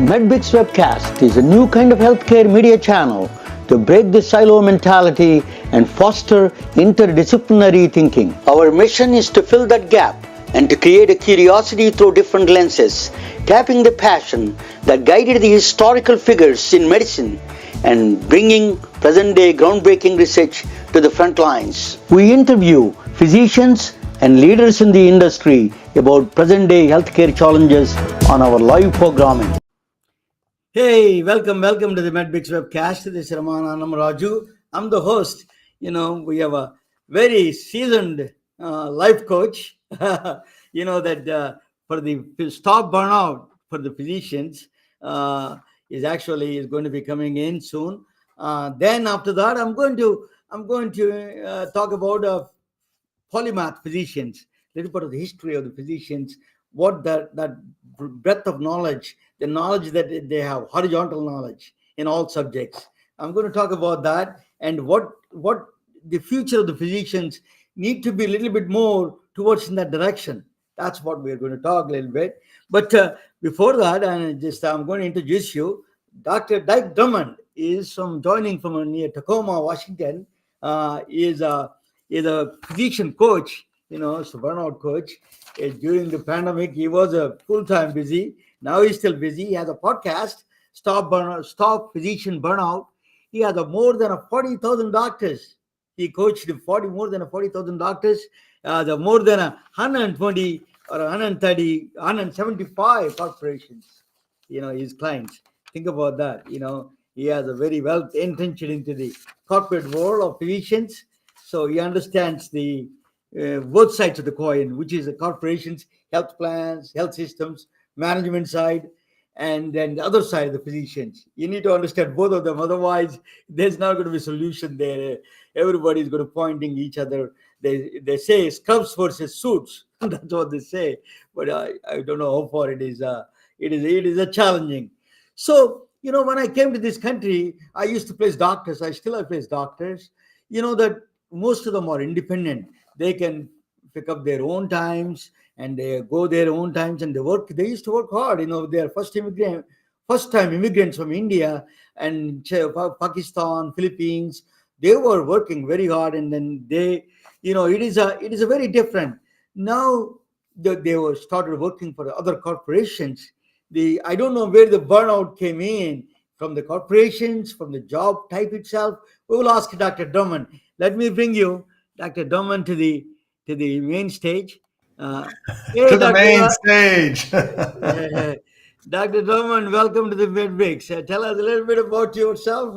MedBix Webcast is a new kind of healthcare media channel to break the silo mentality and foster interdisciplinary thinking. Our mission is to fill that gap and to create a curiosity through different lenses, tapping the passion that guided the historical figures in medicine and bringing present-day groundbreaking research to the front lines. We interview physicians and leaders in the industry about present-day healthcare challenges on our live programming. Hey, welcome to the MedBix Webcast. This is Ramana Raju. I'm the host. We have a very seasoned life coach, that for the stop burnout for the physicians is going to be coming in soon. Then after that, I'm going to talk about polymath physicians, a little bit of the history of the physicians, what that breadth of knowledge, the knowledge that they have, horizontal knowledge in all subjects. I'm going to talk about that and what the future of the physicians need to be a little bit more towards in that direction. That's what we're going to talk a little bit. But before that, I'm going to introduce you. Dr. Dike Drummond is joining from near Tacoma, Washington. Is a physician coach, so burnout coach. During the pandemic, he was a full-time busy. Now he's still busy. He has a podcast, Stop Physician Burnout. He has more than 40,000 doctors. He coached more than 40,000 doctors. More than 120 or 130, 175 corporations. His clients. Think about that. He has a very well entrenched into the corporate world of physicians. So he understands the both sides of the coin, which is the corporations, health plans, health systems, management side, and then the other side of the physicians. You need to understand both of them. Otherwise, there's not going to be a solution there. Everybody's going to pointing each other. They say scrubs versus suits. That's what they say. But I don't know how far it is. It is a challenging. So, when I came to this country, I used to place doctors. I still place doctors. That most of them are independent. They can pick up their own times and they go their own times and they work. They used to work hard. They are first-time immigrants from India and Pakistan, Philippines. They were working very hard, and then it is a very different. Now they were started working for other corporations. I don't know where the burnout came in, from the corporations, from the job type itself. We will ask Dr. Drummond. Let me bring you, Dr. Drummond, to the main stage. Hey, to the main stage. Dr. Drummond, welcome to the MedBix. Tell us a little bit about yourself.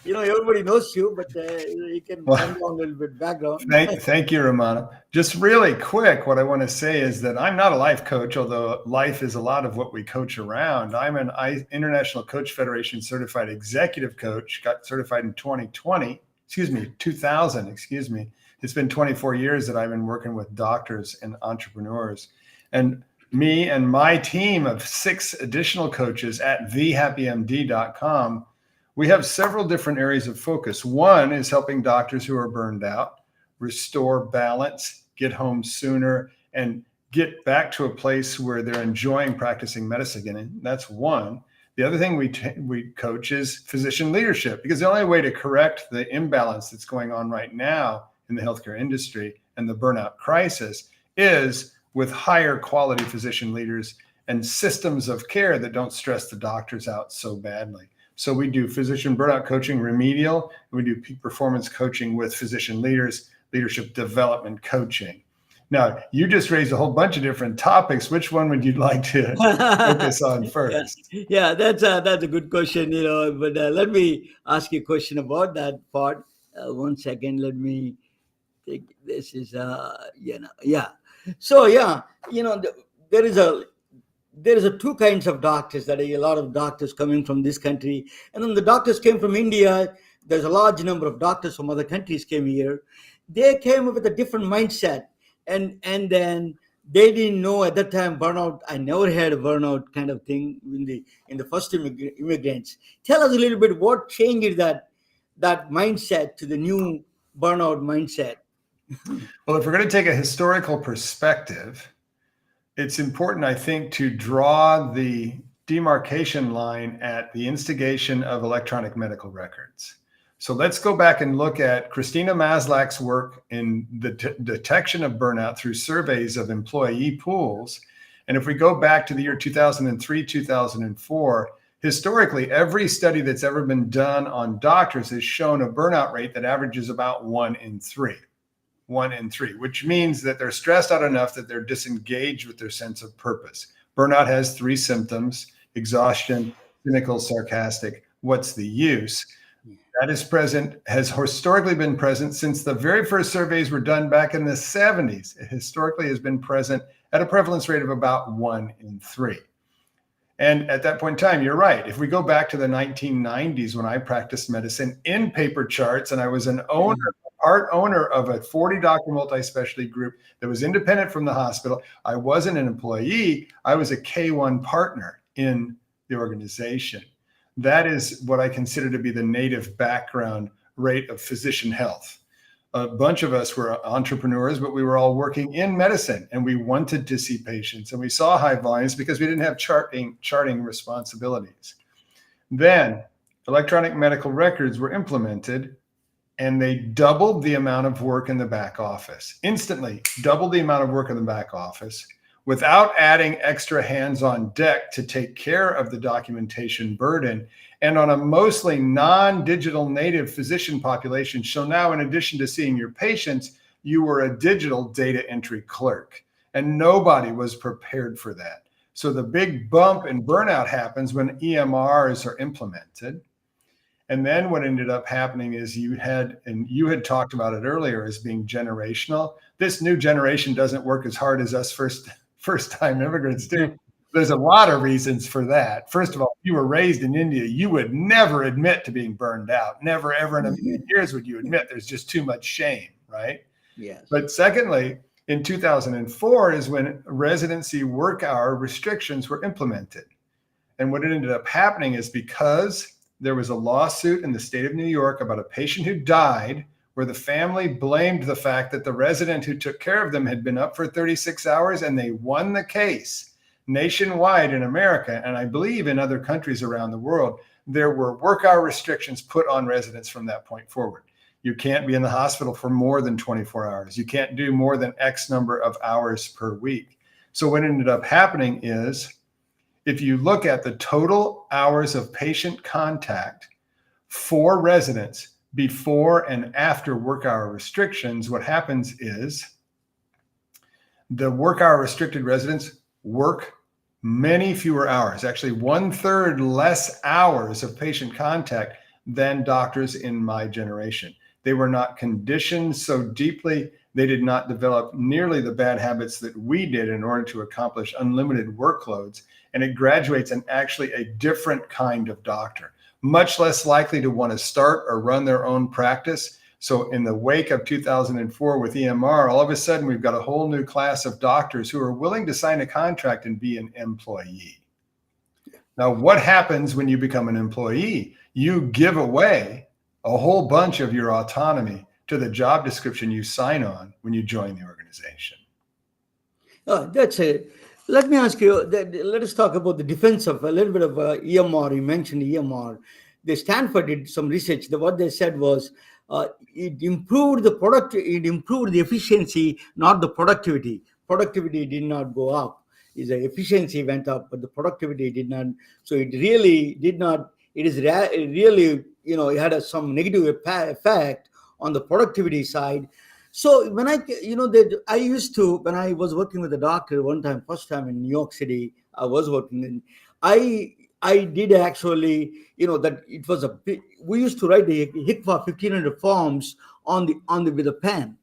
Everybody knows you, but you can come down a little bit background. Thank you, Ramana. Just really quick, what I want to say is that I'm not a life coach, although life is a lot of what we coach around. I'm an International Coach Federation certified executive coach, got certified in 2000. It's been 24 years that I've been working with doctors and entrepreneurs. And me and my team of 6 additional coaches at thehappymd.com, we have several different areas of focus. One is helping doctors who are burned out restore balance, get home sooner, and get back to a place where they're enjoying practicing medicine again. And that's one. The other thing we coach is physician leadership, because the only way to correct the imbalance that's going on right now in the healthcare industry and the burnout crisis is with higher quality physician leaders and systems of care that don't stress the doctors out so badly. So we do physician burnout coaching, remedial, and we do peak performance coaching with physician leaders, leadership development coaching. Now, you just raised a whole bunch of different topics. Which one would you like to focus on first? Yeah, that's a good question, but let me ask you a question about that part. 1 second, let me take this is, yeah. So, there is a two kinds of doctors. That are a lot of doctors coming from this country. And then the doctors came from India. there's a large number of doctors from other countries came here. They came up with a different mindset, and then they didn't know at that time burnout. I never had a burnout kind of thing in the first immigrants. Tell us a little bit what changed that mindset to the new burnout mindset. Well, if we're going to take a historical perspective, it's important, I think, to draw the demarcation line at the instigation of electronic medical records. So let's go back and look at Christina Maslach's work in the detection of burnout through surveys of employee pools. And if we go back to the year 2003, 2004, historically, every study that's ever been done on doctors has shown a burnout rate that averages about 1 in 3. 1 in 3, which means that they're stressed out enough that they're disengaged with their sense of purpose. Burnout has 3 symptoms: exhaustion, cynical, sarcastic. What's the use? That is present, has historically been present since the very first surveys were done back in the 70s. It historically has been present at a prevalence rate of about 1 in 3. And at that point in time, you're right. If we go back to the 1990s when I practiced medicine in paper charts, and I was part owner of a 40-doctor multi-specialty group that was independent from the hospital. I wasn't an employee. I was a K1 partner in the organization. That is what I consider to be the native background rate of physician health. A bunch of us were entrepreneurs, but we were all working in medicine, and we wanted to see patients, and we saw high volumes because we didn't have charting responsibilities. Then electronic medical records were implemented, and they doubled the amount of work in the back office, instantly doubled the amount of work in the back office without adding extra hands on deck to take care of the documentation burden, and on a mostly non-digital native physician population. So now, in addition to seeing your patients, you were a digital data entry clerk, and nobody was prepared for that. So the big bump in burnout happens when EMRs are implemented. And then what ended up happening is you had talked about it earlier as being generational. This new generation doesn't work as hard as us first-time immigrants do. There's a lot of reasons for that. First of all, if you were raised in India, you would never admit to being burned out. Never, ever in a million years would you admit. There's just too much shame, right? Yes. But secondly, in 2004 is when residency work hour restrictions were implemented. And what ended up happening is, because there was a lawsuit in the state of New York about a patient who died, where the family blamed the fact that the resident who took care of them had been up for 36 hours, and they won the case nationwide in America, and I believe in other countries around the world. There were work hour restrictions put on residents from that point forward. You can't be in the hospital for more than 24 hours. You can't do more than X number of hours per week. So what ended up happening is, if you look at the total hours of patient contact for residents before and after work hour restrictions, what happens is the work hour restricted residents work many fewer hours, actually 1/3 less hours of patient contact than doctors in my generation. They were not conditioned so deeply. They did not develop nearly the bad habits that we did in order to accomplish unlimited workloads. And it graduates in actually a different kind of doctor, much less likely to want to start or run their own practice. So in the wake of 2004 with EMR, all of a sudden we've got a whole new class of doctors who are willing to sign a contract and be an employee. Now, what happens when you become an employee? You give away a whole bunch of your autonomy to the job description you sign on when you join the organization. That's it. Let me ask you, let us talk about the defense of a little bit of EMR. You mentioned EMR. Stanford did some research. What they said was it improved the product, it improved the efficiency, not the productivity. Productivity did not go up. The efficiency went up, but the productivity did not. So it really did not. It really, it had some negative effect on the productivity side. So when I used to, when I was working with a doctor one time, first time in New York City, I was working in, I did actually, that it was we used to write the HICVA 1500 forms with a pen,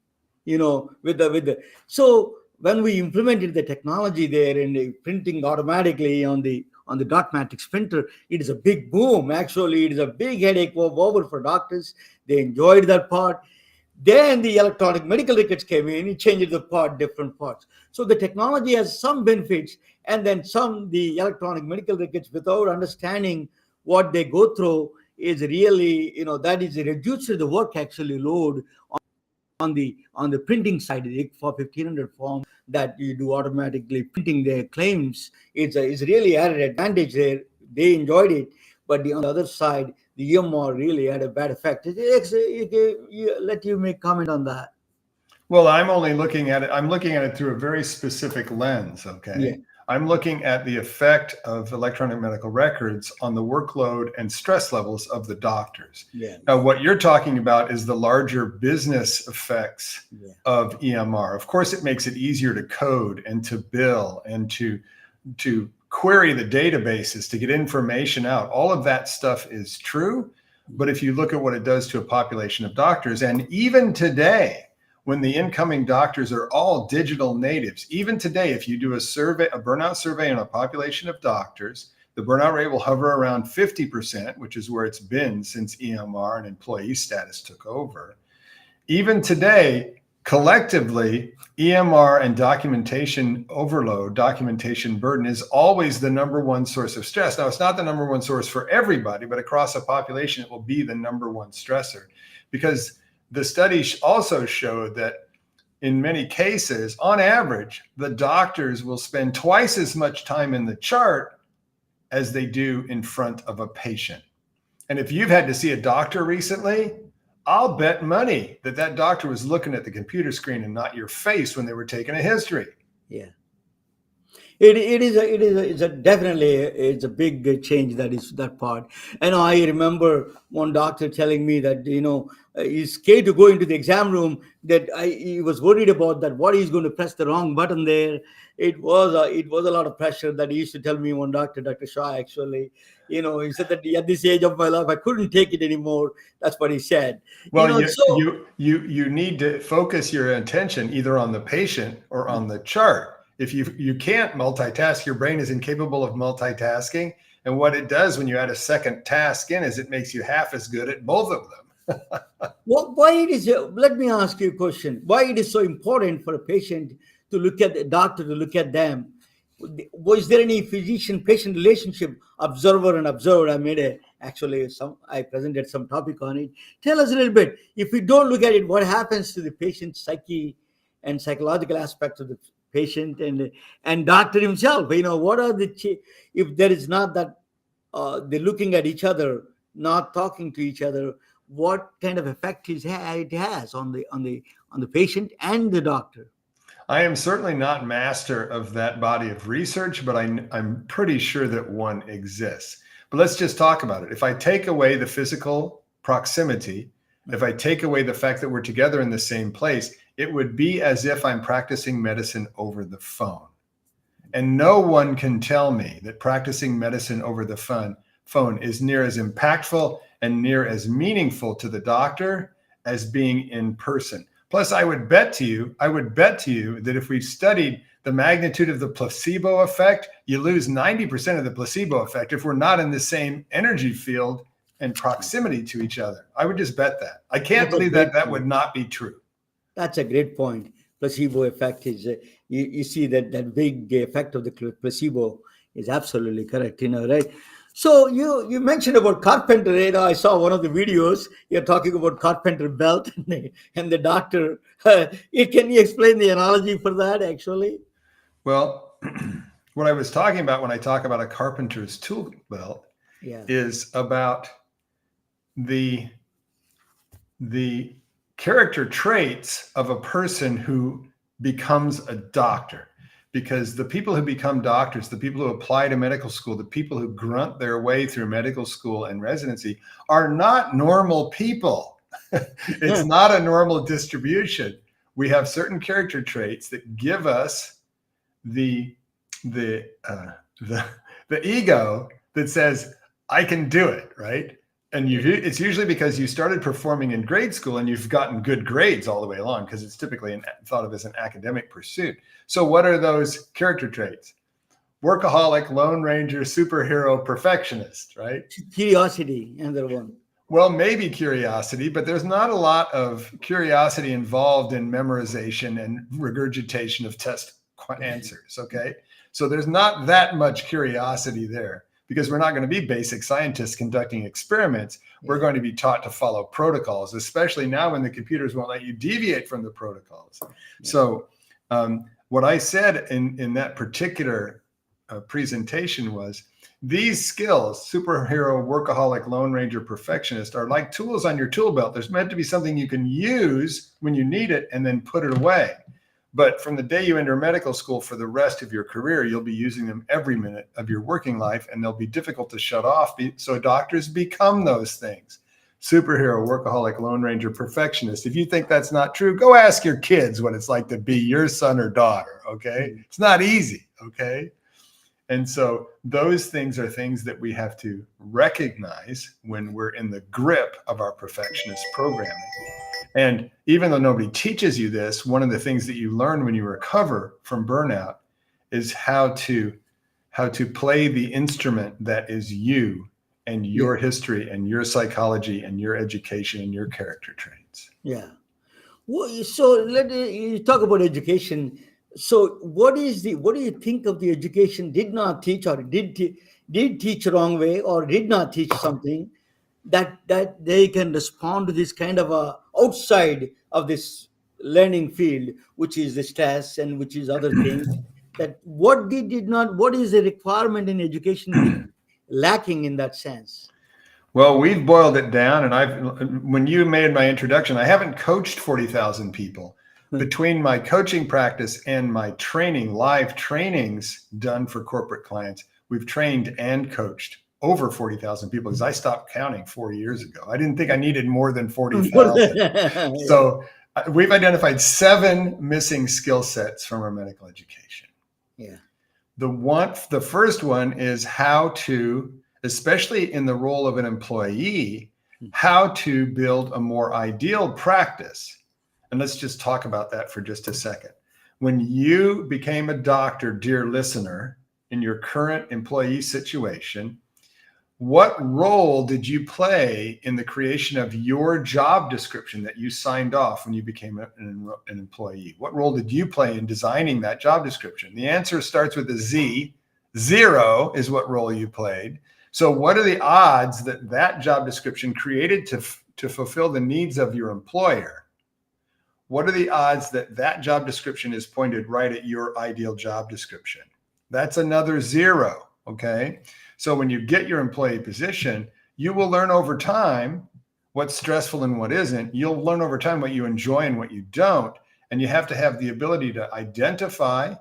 so when we implemented the technology there and the printing automatically on the on the dot matrix printer, it is a big boom. Actually, it is a big headache over for doctors. They enjoyed that part. Then the electronic medical records came in, it changed the different parts. So the technology has some benefits, and then the electronic medical records, without understanding what they go through, is really, that is reduced the work actually load on the printing side. For 1500 form that you do automatically printing their claims, it's really added advantage there. They enjoyed it, but on the other side, the EMR really had a bad effect. Let you make comment on that. Well, I'm looking at it through a very specific lens. Okay. Yeah. I'm looking at the effect of electronic medical records on the workload and stress levels of the doctors. Yeah. Now, what you're talking about is the larger business effects of EMR. Of course, it makes it easier to code and to bill and to query the databases to get information out. All of that stuff is true. But if you look at what it does to a population of doctors, and even today, when the incoming doctors are all digital natives, even today, if you do a burnout survey on a population of doctors, the burnout rate will hover around 50%, which is where it's been since EMR and employee status took over. Even today, collectively, EMR and documentation overload, documentation burden is always the number one source of stress. Now, it's not the number one source for everybody, but across a population, it will be the number one stressor, because the study also showed that in many cases, on average, the doctors will spend twice as much time in the chart as they do in front of a patient. And if you've had to see a doctor recently, I'll bet money that doctor was looking at the computer screen and not your face when they were taking a history. Yeah. It's a big change, that part. And I remember one doctor telling me that he's scared to go into the exam room, that he was worried about that what he's going to press the wrong button there. It was a lot of pressure that he used to tell me. One doctor, Dr. Shah, actually, he said that at this age of my life I couldn't take it anymore. That's what he said. Well, you need to focus your attention either on the patient or on the chart. If you can't multitask, your brain is incapable of multitasking. And what it does when you add a second task in is it makes you half as good at both of them. Let me ask you a question. Why it is so important for a patient to look at the doctor, to look at them? Was there any physician-patient relationship, observer and observed? I presented some topic on it. Tell us a little bit. If we don't look at it, what happens to the patient's psyche and psychological aspects of the patient and doctor himself? What are if there is not that they're looking at each other, not talking to each other, what kind of effect it has on the patient and the doctor? I am certainly not master of that body of research, but I'm pretty sure that one exists. But let's just talk about it. If I take away the physical proximity, if I take away the fact that we're together in the same place, it would be as if I'm practicing medicine over the phone. And no one can tell me that practicing medicine over the phone is near as impactful and near as meaningful to the doctor as being in person. Plus, I would bet to you that if we studied the magnitude of the placebo effect, you lose 90% of the placebo effect if we're not in the same energy field and proximity to each other. I would just bet that. I can't believe that would not be true. That's a great point. Placebo effect is, you see that big effect of the placebo is absolutely correct, right? So you mentioned about carpenter. I saw one of the videos. You're talking about carpenter belt and the doctor. Can you explain the analogy for that, actually? Well, what I was talking about when I talk about a carpenter's tool belt is about the character traits of a person who becomes a doctor. Because the people who become doctors, the people who apply to medical school, the people who grunt their way through medical school and residency are not normal people. It's not a normal distribution. We have certain character traits that give us the ego that says, I can do it, right? And it's usually because you started performing in grade school and you've gotten good grades all the way along, because it's typically thought of as an academic pursuit. So what are those character traits? workaholic, lone ranger, superhero, perfectionist, right? Curiosity, another one. Well, maybe curiosity, but there's not a lot of curiosity involved in memorization and regurgitation of test answers, okay? So there's not that much curiosity there because we're not going to be basic scientists conducting experiments. We're going to be taught to follow protocols, especially now when the computers won't let you deviate from the protocols. So what I said in that particular presentation was, these skills, superhero, workaholic, lone ranger, perfectionist, are like tools on your tool belt. There's meant to be something you can use when you need it and then put it away. But from the day you enter medical school for the rest of your career, you'll be using them every minute of your working life, and they'll be difficult to shut off. So doctors become those things. Superhero, workaholic, lone ranger, perfectionist. If you think that's not true, go ask your kids what it's like to be your son or daughter, okay? It's not easy, okay? And so those things are things that we have to recognize when we're in the grip of our perfectionist programming. And even though nobody teaches you this, one of the things that you learn when you recover from burnout is how to play the instrument that is you and your history and your psychology and your education and your character traits. Yeah. Well, so you talk about education. So what do you think of the education did not teach, or did teach wrong way, or did not teach something that they can respond to this kind of a outside of this learning field, which is the stress and which is other things, that what is the requirement in education lacking in that sense? Well, we've boiled it down, and when you made my introduction, I haven't coached 40,000 people. Between my coaching practice and my training, live trainings done for corporate clients, we've trained and coached over 40,000 people, because I stopped counting 4 years ago. I didn't think I needed more than 40,000. So we've identified 7 missing skill sets from our medical education. Yeah. The first one is how to, especially in the role of an employee, how to build a more ideal practice. And let's just talk about that for just a second. When you became a doctor, dear listener, in your current employee situation, what role did you play in the creation of your job description that you signed off when you became an employee? What role did you play in designing that job description? The answer starts with a Z. 0 is what role you played. So what are the odds that that job description created to fulfill the needs of your employer? What are the odds that that job description is pointed right at your ideal job description? That's another 0, okay? So when you get your employee position, you will learn over time what's stressful and what isn't. You'll learn over time what you enjoy and what you don't. And you have to have the ability to identify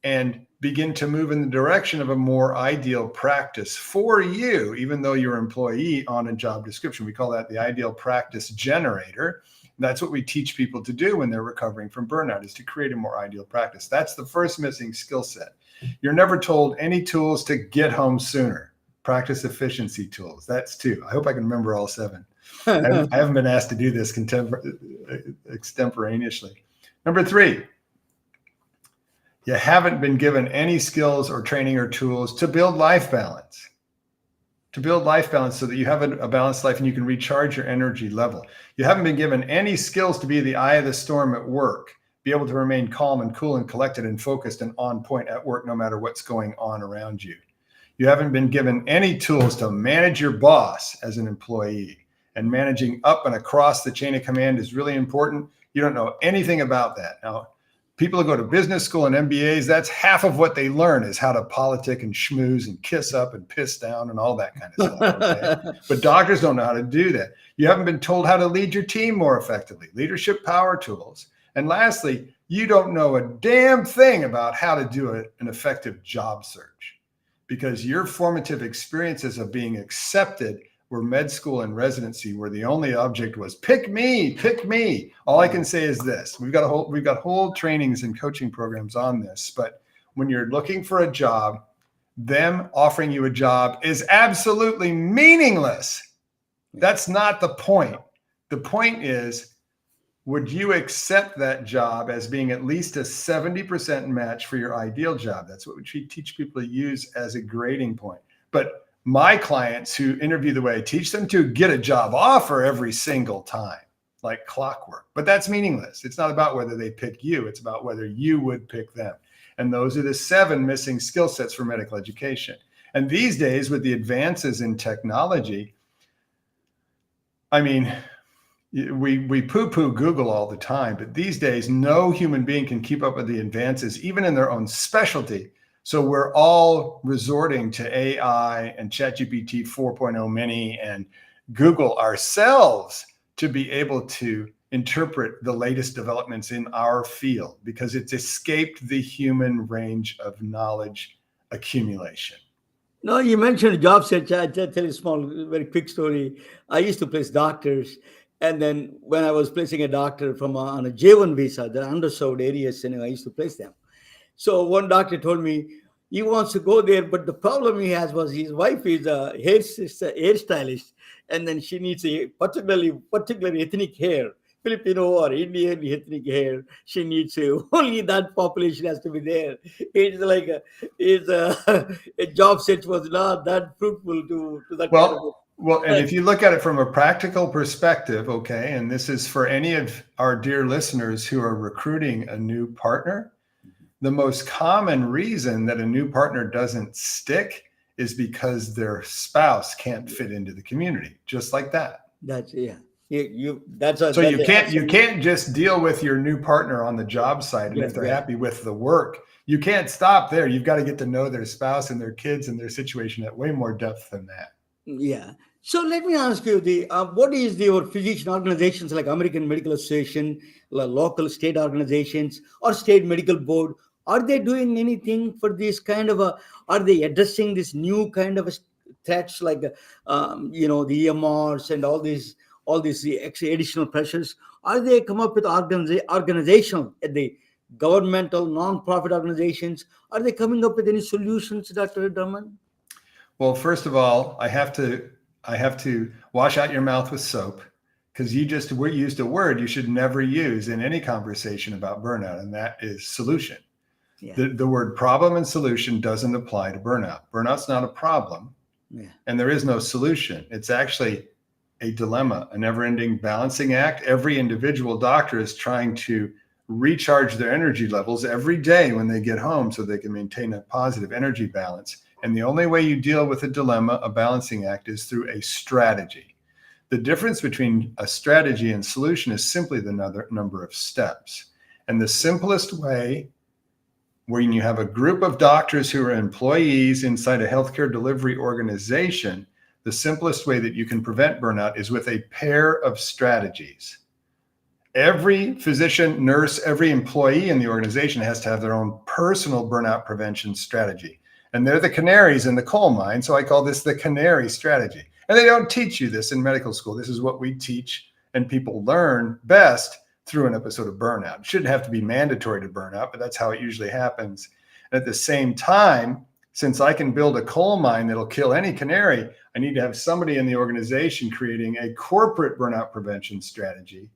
and begin to move in the direction of a more ideal practice for you, even though you're an employee on a job description. We call that the ideal practice generator. That's what we teach people to do when they're recovering from burnout, is to create a more ideal practice. That's the first missing skill set. You're never told any tools to get home sooner. Practice efficiency tools. That's 2. I hope I can remember all 7. I haven't been asked to do this extemporaneously. Number 3, you haven't been given any skills or training or tools to build life balance. To build life balance so that you have a balanced life and you can recharge your energy level. You haven't been given any skills to be the eye of the storm at work, be able to remain calm and cool and collected and focused and on point at work no matter what's going on around you. You haven't been given any tools to manage your boss as an employee, and managing up and across the chain of command is really important. You don't know anything about that. Now, people who go to business school and MBAs, that's half of what they learn, is how to politic and schmooze and kiss up and piss down and all that kind of stuff. Okay? But doctors don't know how to do that. You haven't been told how to lead your team more effectively, leadership power tools. And lastly, you don't know a damn thing about how to do an effective job search, because your formative experiences of being accepted were med school and residency, where the only object was pick me, pick me. All I can say is this: we've got whole trainings and coaching programs on this. But when you're looking for a job, them offering you a job is absolutely meaningless. That's not the point. The point is, would you accept that job as being at least a 70% match for your ideal job? That's what we teach people to use as a grading point. But my clients who interview the way I teach them to get a job offer every single time, like clockwork. But that's meaningless. It's not about whether they pick you. It's about whether you would pick them. And those are the 7 missing skill sets for medical education. And these days, with the advances in technology, I mean, we poo-poo Google all the time, but these days, no human being can keep up with the advances, even in their own specialty. So we're all resorting to AI and ChatGPT 4.0 mini and Google ourselves to be able to interpret the latest developments in our field, because it's escaped the human range of knowledge accumulation. No, you mentioned job search. I'll tell you a small, very quick story. I used to place doctors. And then when I was placing a doctor on a J1 visa, the underserved areas, I used to place them. So one doctor told me he wants to go there, but the problem he has was his wife is a hairstylist, and then she needs a particular ethnic hair, Filipino or Indian ethnic hair. She needs only that population has to be there. It's like a job search was not that fruitful to that. Well, and if you look at it from a practical perspective, okay, and this is for any of our dear listeners who are recruiting a new partner, the most common reason that a new partner doesn't stick is because their spouse can't fit into the community, just like that. That's you can't just deal with your new partner on the job site, and if they're happy with the work, you can't stop there. You've got to get to know their spouse and their kids and their situation at way more depth than that. Yeah. So let me ask you, what is your physician organizations like American Medical Association, local state organizations, or state medical board? Are they doing anything for this kind of are they addressing this new kind of threats like, the EMRs and all these additional pressures? Are they come up with organizational, the governmental, non-profit organizations? Are they coming up with any solutions, Dr. Drummond? Well, first of all, I have to wash out your mouth with soap, because you used a word you should never use in any conversation about burnout, and that is solution. Yeah. The word problem and solution doesn't apply to burnout. Burnout's not a problem, and there is no solution. It's actually a dilemma, a never-ending balancing act. Every individual doctor is trying to recharge their energy levels every day when they get home so they can maintain a positive energy balance. And the only way you deal with a dilemma, a balancing act, is through a strategy. The difference between a strategy and solution is simply the number of steps. And the simplest way, when you have a group of doctors who are employees inside a healthcare delivery organization, the simplest way that you can prevent burnout is with a pair of strategies. Every physician, nurse, every employee in the organization has to have their own personal burnout prevention strategy. And they're the canaries in the coal mine. So I call this the canary strategy. And they don't teach you this in medical school. This is what we teach, and people learn best through an episode of burnout. It shouldn't have to be mandatory to burnout, but that's how it usually happens. And at the same time, since I can build a coal mine that'll kill any canary, I need to have somebody in the organization creating a corporate burnout prevention strategy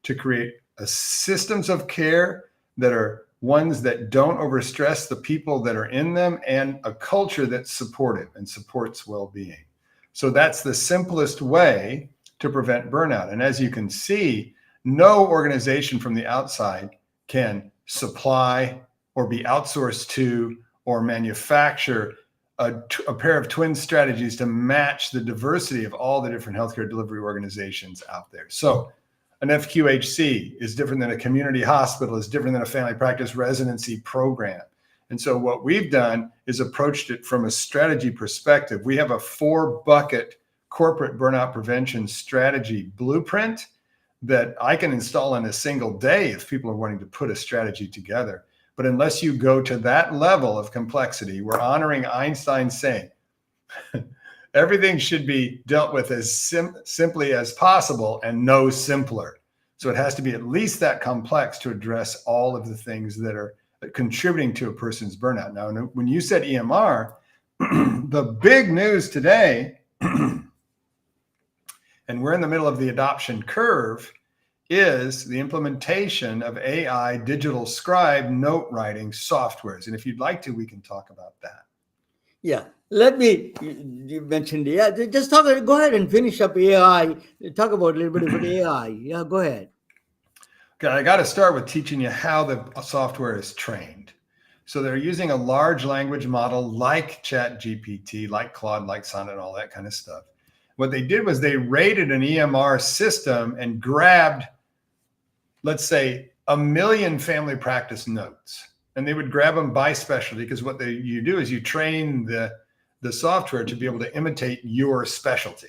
to create systems of care that are ones that don't overstress the people that are in them, and a culture that's supportive and supports well-being. So that's the simplest way to prevent burnout. And as you can see, no organization from the outside can supply or be outsourced to or manufacture a pair of twin strategies to match the diversity of all the different healthcare delivery organizations out there. So an FQHC is different than a community hospital, is different than a family practice residency program. And so what we've done is approached it from a strategy perspective. We have a 4-bucket corporate burnout prevention strategy blueprint that I can install in a single day if people are wanting to put a strategy together. But unless you go to that level of complexity, we're honoring Einstein's saying, everything should be dealt with as simply as possible and no simpler. So it has to be at least that complex to address all of the things that are contributing to a person's burnout. Now, when you said EMR, the big news today, and we're in the middle of the adoption curve, is the implementation of AI digital scribe note writing softwares. And if you'd like to, we can talk about that. Yeah. Let me, you mentioned, yeah, just talk, go ahead and finish up AI. Talk about a little bit about AI. Yeah, go ahead. Okay, I got to start with teaching you how the software is trained. So they're using a large language model like ChatGPT, like Claude, like Sonnet, all that kind of stuff. What they did was they rated an EMR system and grabbed, let's say, 1 million family practice notes. And they would grab them by specialty, because what you do is you train the software to be able to imitate your specialty.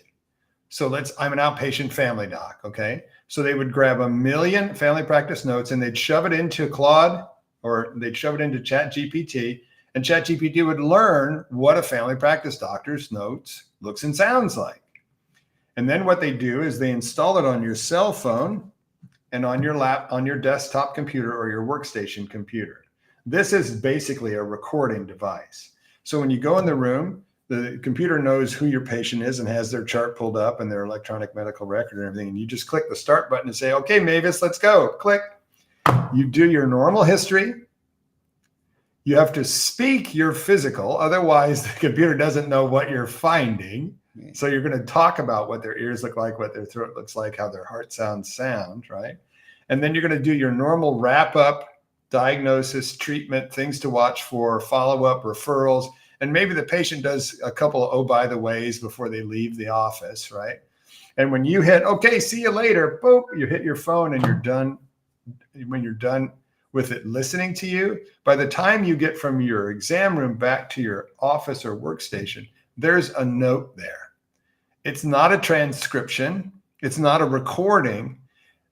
So I'm an outpatient family doc, okay? So they would grab 1 million family practice notes and they'd shove it into Claude, or they'd shove it into ChatGPT, and ChatGPT would learn what a family practice doctor's notes looks and sounds like. And then what they do is they install it on your cell phone and on your desktop computer or your workstation computer. This is basically a recording device. So when you go in the room, the computer knows who your patient is and has their chart pulled up and their electronic medical record and everything. And you just click the start button and say, okay, Mavis, let's go. Click. You do your normal history. You have to speak your physical. Otherwise, the computer doesn't know what you're finding. So you're going to talk about what their ears look like, what their throat looks like, how their heart sounds, right? And then you're going to do your normal wrap up, diagnosis, treatment, things to watch for, follow-up, referrals. And maybe the patient does a couple of, oh, by the ways before they leave the office, right? And when you hit, okay, see you later, boop, you hit your phone and you're done. When you're done with it listening to you, by the time you get from your exam room back to your office or workstation, there's a note there. It's not a transcription. It's not a recording.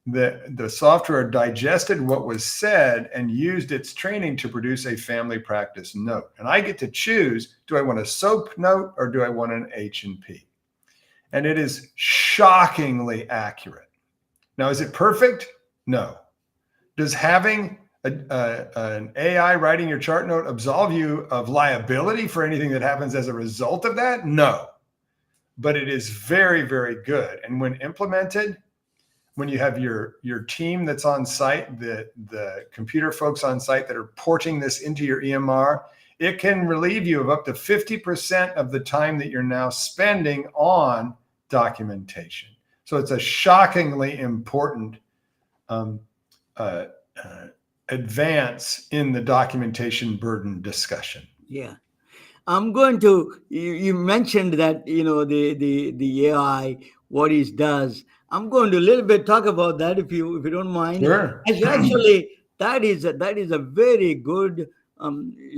The software digested what was said and used its training to produce a family practice note. And I get to choose, do I want a SOAP note or do I want an H&P? And it is shockingly accurate. Now, is it perfect? No. Does having an AI writing your chart note absolve you of liability for anything that happens as a result of that? No. But it is very, very good. And when implemented, when you have your team that's on site, the computer folks on site that are porting this into your EMR, it can relieve you of up to 50% of the time that you're now spending on documentation. So it's a shockingly important advance in the documentation burden discussion. Yeah. I'm going to, you mentioned that, the AI, what it does. I'm going to a little bit talk about that if you don't mind. Sure. Actually, that is a very good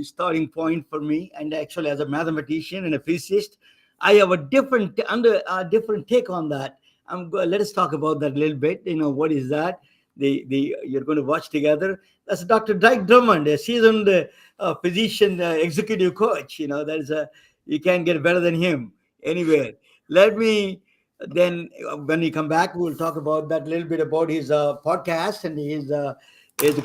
starting point for me. And actually, as a mathematician and a physicist, I have a different take on that. Let us talk about that a little bit. What is that? You're going to watch together. That's Dr. Dike Drummond, a seasoned physician executive coach. That is you can't get better than him. Anyway, let me. Then when we come back, we'll talk about that a little bit about his podcast and his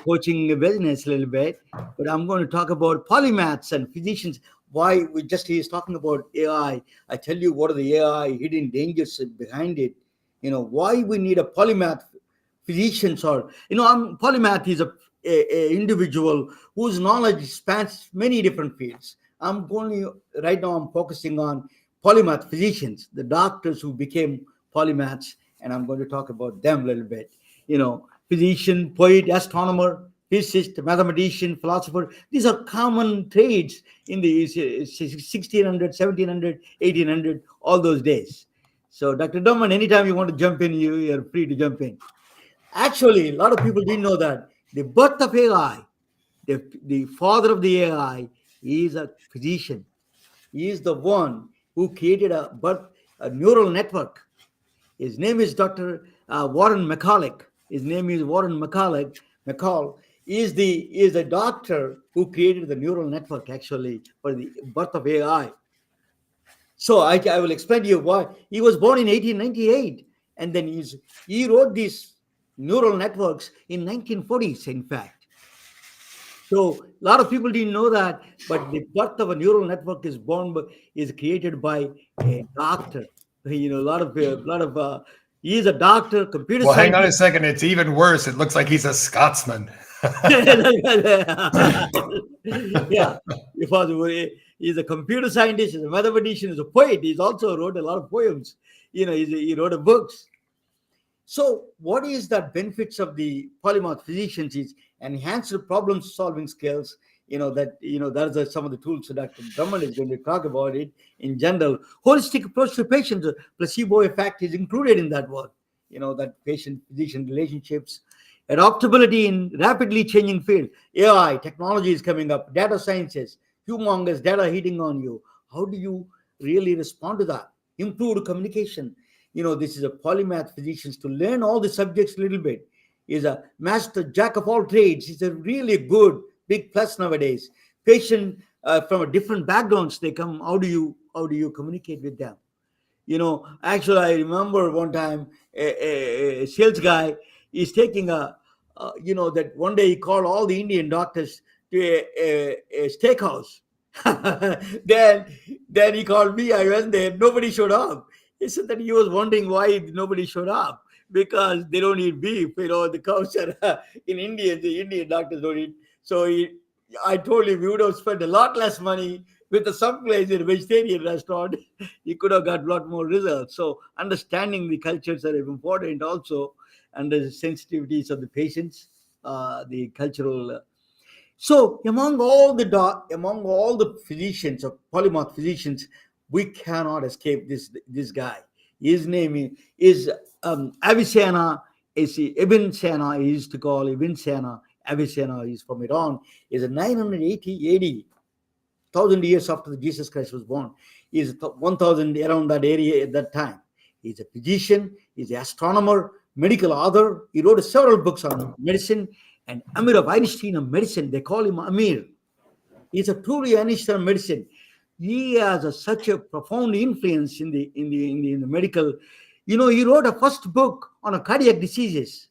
coaching business a little bit. But I'm going to talk about polymaths and physicians. Why he's talking about AI. I tell you what are the AI hidden dangers behind it. Why we need a polymath physicians or, polymath is a individual whose knowledge spans many different fields. Right now I'm focusing on polymath physicians, the doctors who became polymaths, and I'm going to talk about them a little bit. Physician, poet, astronomer, physicist, mathematician, philosopher. These are common trades in the 1600, 1700, 1800, all those days. So, Dr. Drummond, anytime you want to jump in, you're free to jump in. Actually, a lot of people didn't know that the birth of AI, the father of the AI, is a physician. He is the one who created a neural network. His name is Dr. Warren McCulloch. His name is Warren McCall is the doctor who created the neural network actually for the birth of AI. So I will explain to you why. He was born in 1898, and then he wrote these neural networks in 1940s, in fact. So a lot of people didn't know that, but the birth of a neural network is created by a doctor. A lot of He is a doctor, computer Well, hang on a scientist. second. It's even worse. It looks like he's a Scotsman. Yeah, he was, he's a computer scientist, he's a mathematician, he's a poet. He's also wrote a lot of poems. He wrote a books. So, what is the benefits of the polymath physicians is enhanced problem solving skills. That is some of the tools that Dr. Drummond is going to talk about it in general. Holistic approach to patients, placebo effect is included in that one. That patient physician relationships, adaptability in rapidly changing field. AI technology is coming up, data sciences, humongous data hitting on you. How do you really respond to that? Improved communication. This is a polymath physicians to learn all the subjects a little bit. Is a master jack of all trades. It's a really good big plus nowadays. Patient from a different backgrounds they come. How do you communicate with them? Actually, I remember one time a sales guy is taking that one day he called all the Indian doctors to a steakhouse. then then he called me. I went there. Nobody showed up. He said that he was wondering why nobody showed up because they don't eat beef. The cows are in India. The Indian doctors don't eat. So I told him we would have spent a lot less money with some place in a vegetarian restaurant. You could have got a lot more results. So understanding the cultures are important also, and the sensitivities of the patients, the cultural. So among all the physicians or polymath physicians, we cannot escape this guy. His name is Avicenna. Is Ibn Sina? He used to call Ibn Sina. Avicenna is from Iran. Is a 980 AD, 1,000 years after Jesus Christ was born. He is 1,000 around that area at that time. He's a physician. He's an astronomer, medical author. He wrote several books on medicine. And Amir of Einstein of medicine, they call him Amir. He's a truly Einstein of medicine. He has such a profound influence in the medical. He wrote a first book on cardiac diseases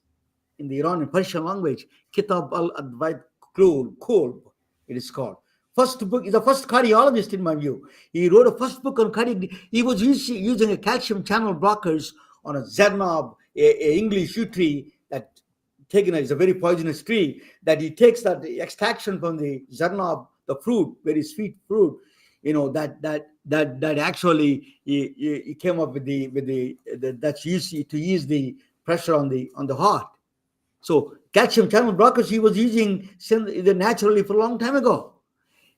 in the Iranian Persian language, Kitab al-Advaid Kulb, it is called. First book is the first cardiologist in my view. He wrote a first book on cardiac. He was using a calcium channel blockers on a zernab, a English yew tree that taken is a very poisonous tree, that he takes that extraction from the zernab, the fruit, very sweet fruit. That actually he came up with the that's used to ease the pressure on the heart. So calcium channel blockers he was using naturally for a long time ago.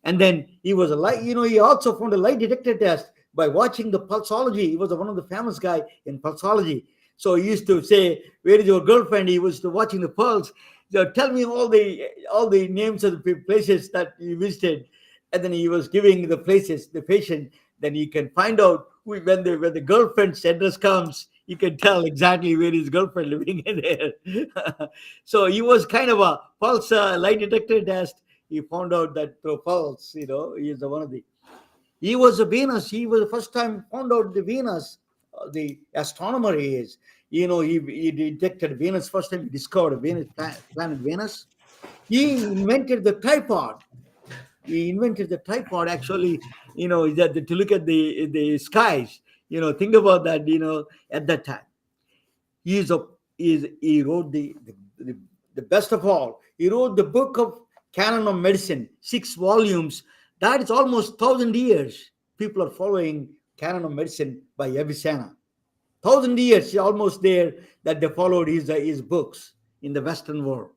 And then he was he also found a lie detector test by watching the pulsology. He was one of the famous guy in pulsology. So he used to say, "Where is your girlfriend?" He was watching the pulse. So tell me all the names of the places that he visited, and then he was giving the places the patient. Then he can find out when the girlfriend's address comes. You can tell exactly where his girlfriend living in there. So he was kind of a pulse lie detector test. He found out that through pulse, he is one of the. He was a Venus. He was the first time found out the Venus. The astronomer he is. He detected Venus first time. He discovered Venus, planet Venus. He invented the tripod. Actually, that to look at the skies. Think about that. At that time, he wrote the best of all. He wrote the book of Canon of Medicine, 6 volumes. That is almost 1,000 years. People are following Canon of Medicine by Avicenna. 1,000 years, almost there, that they followed his books in the Western world.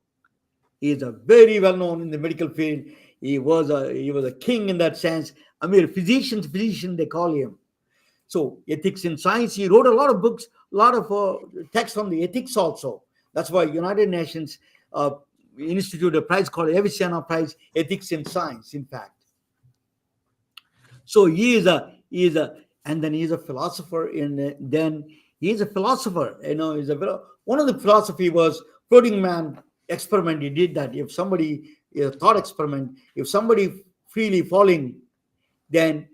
He is a very well known in the medical field. He was a king in that sense. Physician, they call him. So ethics in science, he wrote a lot of books, a lot of text on the ethics also. That's why United Nations instituted a prize called Avicenna Prize, Ethics in Science, in fact. So he is a philosopher. Then he is a philosopher. One of the philosophy was floating man experiment. He did that. If somebody a thought experiment, if somebody freely falling, then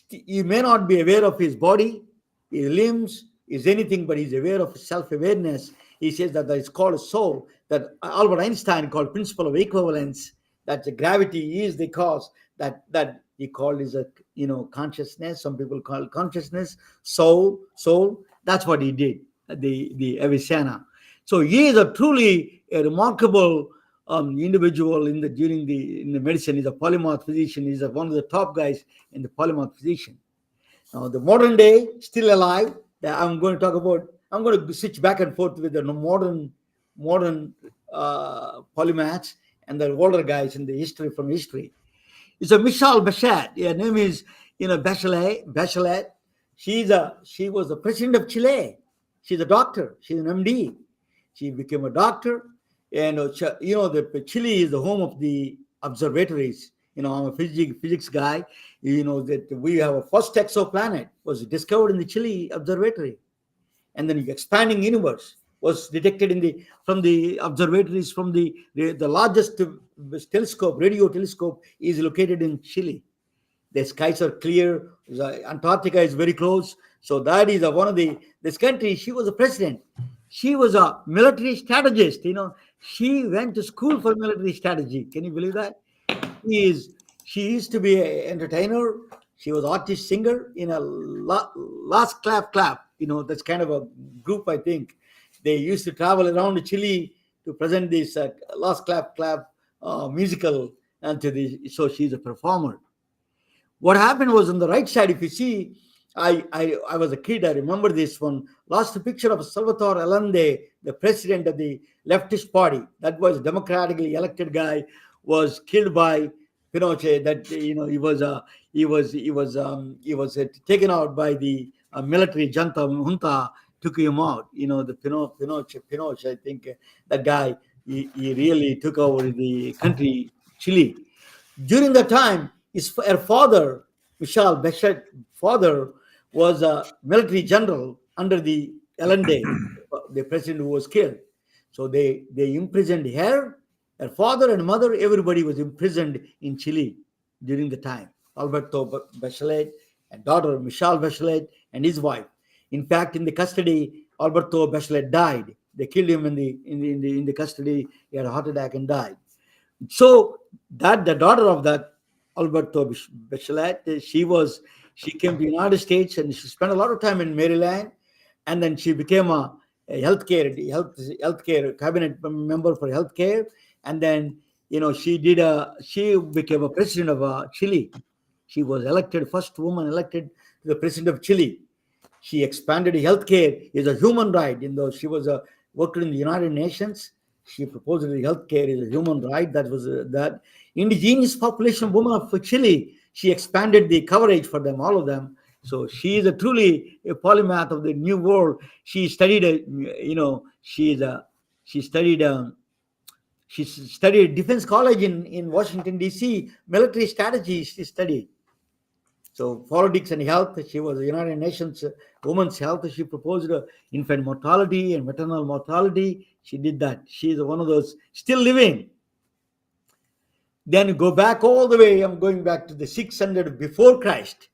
he may not be aware of his body, his limbs, is anything, but he's aware of self-awareness. He says that it's called a soul, that Albert Einstein called principle of equivalence, that the gravity is the cause, that he called is a consciousness. Some people call it consciousness, soul. That's what he did. the Avicenna. So he is a truly a remarkable individual in the medicine. He's a polymath physician. He's one of the top guys in the polymath physician. Now, the modern day, still alive, that I'm going to talk about. I'm going to switch back and forth with the modern polymaths and the older guys in the history from history. It's a Michelle Bachelet. Her name is Bachelet. She was the president of Chile. She's a doctor. She's an MD. She became a doctor, and the Chile is the home of the observatories. I'm a physics guy. That we have a first exoplanet was discovered in the Chile observatory, and then the expanding universe was detected from the observatories from the largest telescope, radio telescope, is located in Chile. The skies are clear. Antarctica is very close. So that is one of this country. She was a president. She was a military strategist. She went to school for military strategy. Can you believe that? She used to be an entertainer. She was artist singer in a Last Clap Clap. That's kind of a group, I think. They used to travel around Chile to present this Last Clap Clap musical. So she's a performer. What happened was on the right side, if you see, I was a kid. I remember this one. Last picture of Salvatore Allende, the president of the leftist party. That was a democratically elected guy, was killed by Pinochet. That he was taken out by the military junta took him out. The Pinochet. I think that guy he really took over the country, Chile. During the time, her father, Michelle Bachelet's father, was a military general under the Allende, the president who was killed. So they imprisoned her father and mother. Everybody was imprisoned in Chile during the time. Alberto Bachelet and daughter Michelle Bachelet and his wife. In fact, in the custody, Alberto Bachelet died. They killed him in the custody. He had a heart attack and died. So that the daughter of that Alberto Bachelet, she came to the United States and she spent a lot of time in Maryland, and then she became a healthcare cabinet member for healthcare, and then she became a president of Chile. She was elected, first woman elected to the president of Chile. She expanded healthcare is a human right. She was worked in the United Nations. She proposed that healthcare is a human right. That was that indigenous population woman of Chile. She expanded the coverage for them, all of them. So she is truly a polymath of the new world. She studied, she studied Defense College in Washington, D.C., military strategy she studied. So politics and health, she was the United Nations Women's Health. She proposed infant mortality and maternal mortality. She did that. She is one of those still living. Then go back all the way. I'm going back to the 600 before Christ.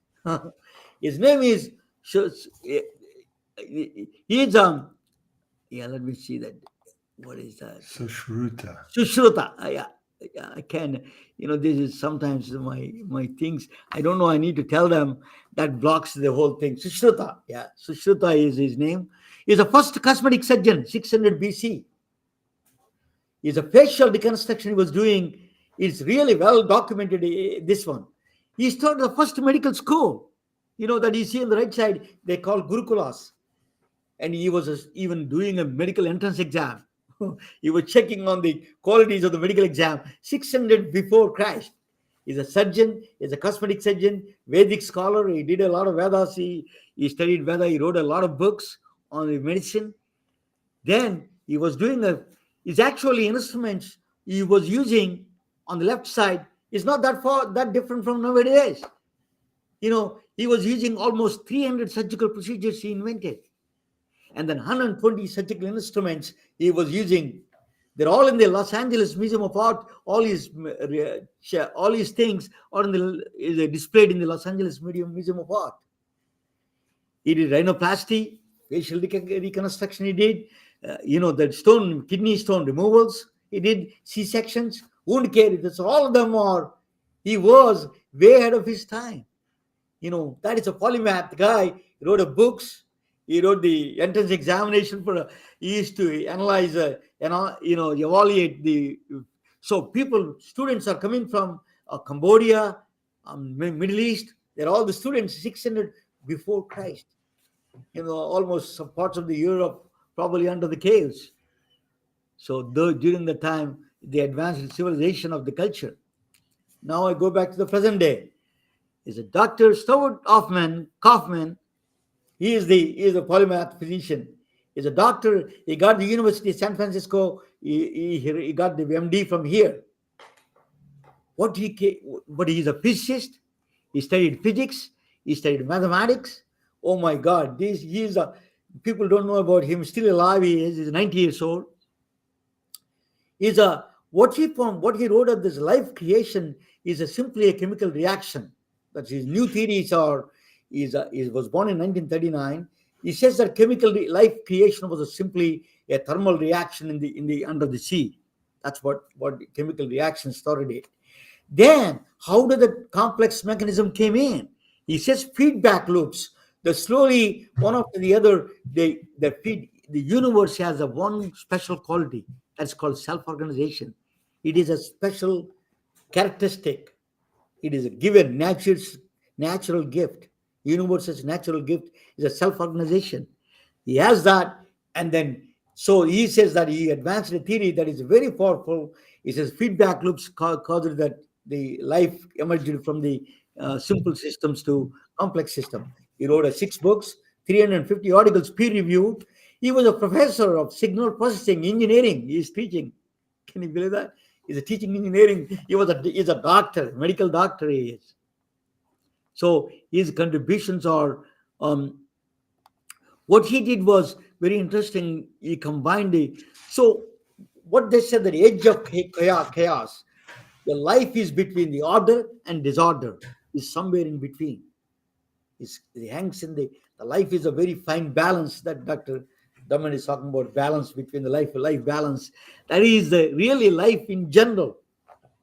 His name is, let me see that. What is that? Sushruta. Yeah, I can. This is sometimes my things. I don't know. I need to tell them that blocks the whole thing. Sushruta. Yeah, Sushruta is his name. He's the first cosmetic surgeon, 600 BC. He's a facial reconstruction he was doing. It's really well documented, this one. He started the first medical school, that you see on the right side, they call Gurukulas. And he was even doing a medical entrance exam. He was checking on the qualities of the medical exam, 600 before Christ. He's a surgeon, he's a cosmetic surgeon, Vedic scholar. He did a lot of Vedas. He studied Veda. He wrote a lot of books on the medicine. Then he was doing it's actually instruments he was using on the left side is not that different from nowadays. He was using almost 300 surgical procedures he invented. And then 120 surgical instruments he was using. They're all in the Los Angeles Museum of Art. All his things are displayed in the Los Angeles Museum of Art. He did rhinoplasty, facial reconstruction he did. The kidney stone removals. He did C-sections. Wound care, that's all of them he was way ahead of his time. That is a polymath guy. He wrote books. He wrote the entrance examination for. He used to analyze, evaluate the. So students are coming from Cambodia, Middle East. They're all the students 600 before Christ. Almost some parts of the Europe probably under the caves. So during the time, the advanced civilization of the culture. Now I go back to the present day. Is a Dr. Stuart Kaufman. He is a polymath physician. He's a doctor. He got the University of San Francisco. He got the MD from here. But he's a physicist. He studied physics. He studied mathematics. Oh my God! People don't know about him. Still alive. He's 90 years old. What he wrote of this life creation is simply a chemical reaction. That's his new theories are. He was born in 1939. He says that chemical life creation was simply a thermal reaction in the under the sea. That's what chemical reaction started it. Then how did the complex mechanism came in? He says feedback loops. The slowly one after the other, the universe has a one special quality that's called self-organization. It is a special characteristic. It is a given natural gift. Universe's natural gift is a self-organization. He has that, and then so he says that he advanced a theory that is very powerful. He says feedback loops caused that the life emerged from the simple systems to complex system. He wrote 6 books, 350 articles, peer reviewed. He was a professor of signal processing engineering. He is teaching. Can you believe that? He's a teaching engineering. He's a doctor, medical doctor. He is. So his contributions are. What he did was very interesting. He combined what they said, the edge of chaos. The life is between the order and disorder. Is somewhere in between. It hangs in the life is a very fine balance that Dr. Drummond is talking about, balance between the life balance. That is really life in general.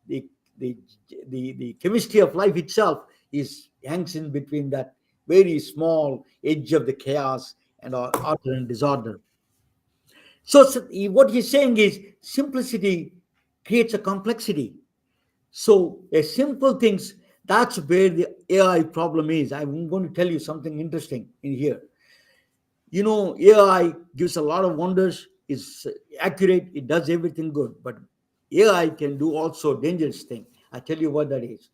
The chemistry of life itself hangs in between that very small edge of the chaos and order and disorder. So what he's saying is simplicity creates a complexity. So a simple things, that's where the AI problem is. I'm going to tell you something interesting in here. AI gives a lot of wonders. It's accurate. It does everything good. But AI can do also dangerous thing. I tell you what that is.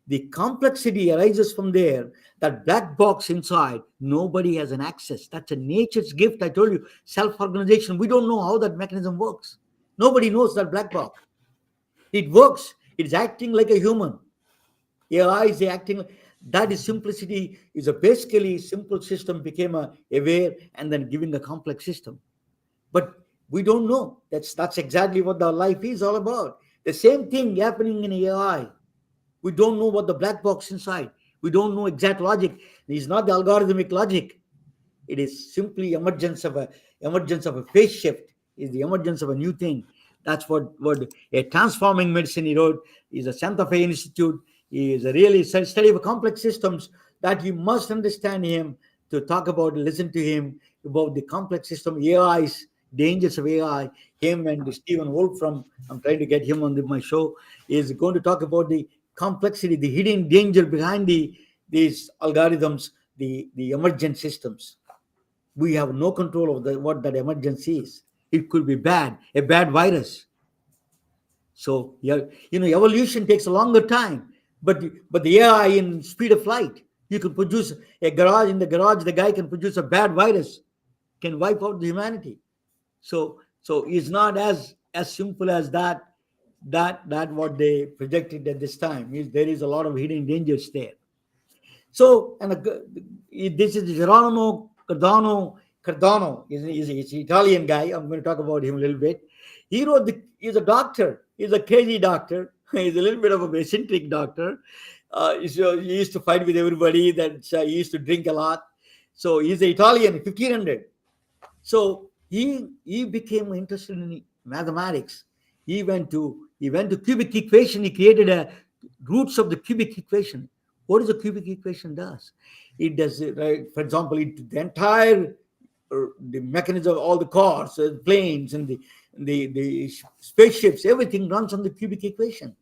The complexity arises from there. That black box inside, nobody has an access. That's a nature's gift. I told you, self-organization. We don't know how that mechanism works. Nobody knows that black box. It works. It's acting like a human. AI is acting. That is simplicity. Is a basically simple system became aware and then giving a complex system. But we don't know. That's exactly what the life is all about. The same thing happening in AI. We don't know what the black box inside. We don't know exact logic. It's not the algorithmic logic. It is simply emergence of a phase shift. Is the emergence of a new thing. That's what a transforming medicine he wrote is a Santa Fe Institute. He is a really study of complex systems that you must understand him to talk about, listen to him about the complex system, AI's dangers of AI. Him and Stephen Wolf I'm trying to get him on my show, is going to talk about the complexity, the hidden danger behind these algorithms, the emergent systems. We have no control of what that emergency is. It could be a bad virus. So evolution takes a longer time, but the AI in speed of light, you can produce in the garage, the guy can produce a bad virus, can wipe out the humanity. So it's not as simple as that what they projected at this time. There is a lot of hidden dangers there. So, and this is Geronimo Cardano is an Italian guy. I'm going to talk about him a little bit. He's a doctor. He's a crazy doctor. He's a little bit of a eccentric doctor. He used to fight with everybody. He used to drink a lot. So he's an Italian, 1500. So he became interested in mathematics. He went to cubic equation. He created roots of the cubic equation. What does a cubic equation does? It does, right? For example, the entire the mechanism of all the cars, planes, and the spaceships, everything runs on the cubic equation.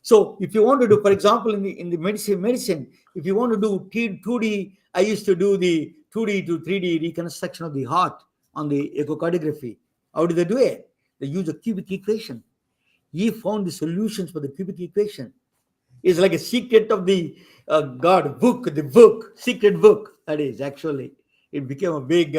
So if you want to do, for example, in the medicine, if you want to do 2D, I used to do the 2D to 3D reconstruction of the heart on the echocardiography. How do they do it? They use a cubic equation. He found the solutions for the cubic equation. It's like a secret of the God book, the book, secret book. That is actually, it became a big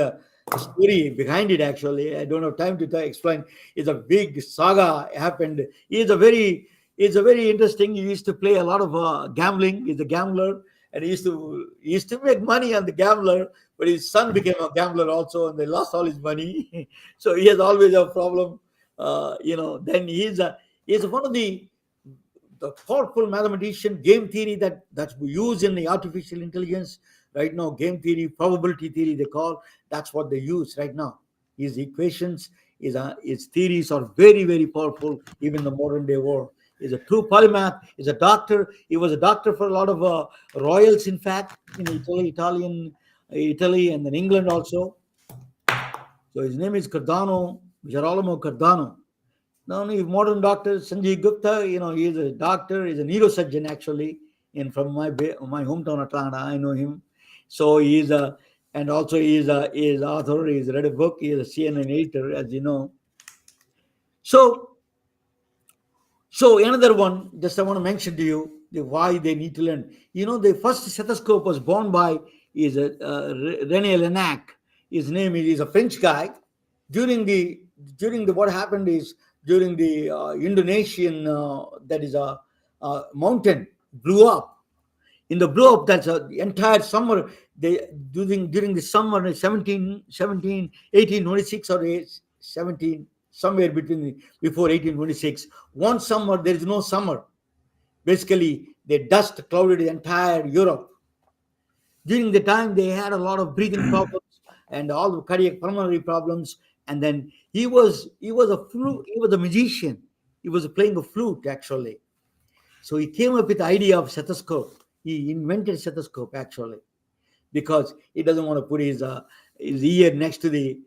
story behind it. Actually, I don't have time to explain. It's a big saga happened. It's a very interesting. He used to play a lot of gambling. He's a gambler, and he used to make money on the gambler. But his son became a gambler also, and they lost all his money. So he has always a problem. Then he's one of the powerful mathematician. Game theory that's used in the artificial intelligence right now. Game theory, probability theory, they call, that's what they use right now. His equations, his theories are very, very powerful even in the modern day world. He's a true polymath. He's a doctor. He was a doctor for a lot of royals, in fact, in Italy, and then England also. So his name is Girolamo Cardano. Now, modern doctor Sanjay Gupta, he is a doctor, he's a neurosurgeon actually, from my hometown Atlanta. I know him. So he is and also he is author. He's read a book. He is a CNN editor, as you know. So another one, just I want to mention to you why they need to learn. The first stethoscope was born by René Lenac. His name is a French guy. During the what happened is, during the Indonesian that is a mountain blew up. In the blow up, that's the entire summer. During the summer 1826 or 17, somewhere before 1826. One summer there is no summer. Basically, the dust clouded the entire Europe. During the time, they had a lot of breathing problems and all the cardiac pulmonary problems. And then he was a magician. He was playing a flute actually. So he came up with the idea of stethoscope. He invented stethoscope actually, because he doesn't want to put his ear next to the